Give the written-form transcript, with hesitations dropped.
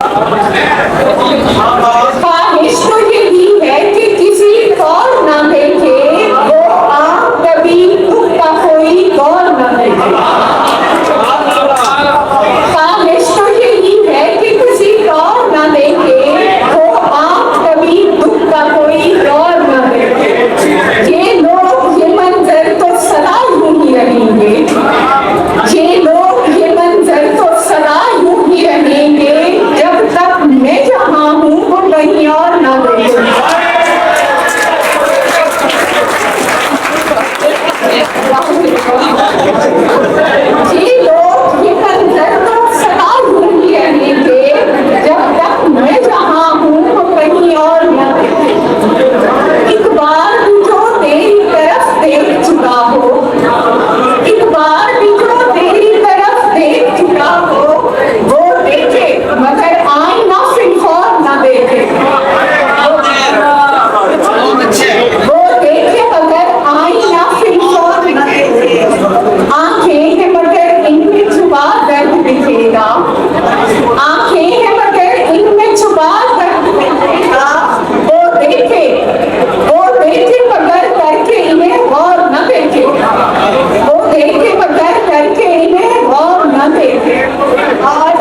ख्वाहिश तो यही है कि किसी और ना देखे वो आँख, कभी दुख का कोई गौर ना देखे। ख्वाहिश तो यही है कि किसी और ना देखे वो आँख, कभी दुख का कोई गौर ना देखे। ये लोग ये मंजर तो सदा यूं ही रहेंगे, ये लोग ये मंजर तो सदा यूं ही रहेंगे, जब तक मैं जहाँ हूँ वो कहीं और ना देखे। ये लोग ये मंजर तो सदा यूं ही रहेंगे, जब तक मैं जहाँ हूँ वो कहीं और ना देखे। एक बार भी जो तेरी तरफ देख चुका हो, एक बार भी जो तेरी तरफ देख चुका हो, वो देखे मगर आईना सिर्फ और ना देखे। वो देखे मगर आईना सिर्फ और ना देखे। आंखें हैं मगर इनमें छुपा दर्द दिखेगा, आंखें हैं मगर इनमें छुपा दर्द दिखेगा। वो देखे मगर करके इन्हें गौर न देखे, वो देखे मगर करके इन्हें गौर न देखे। और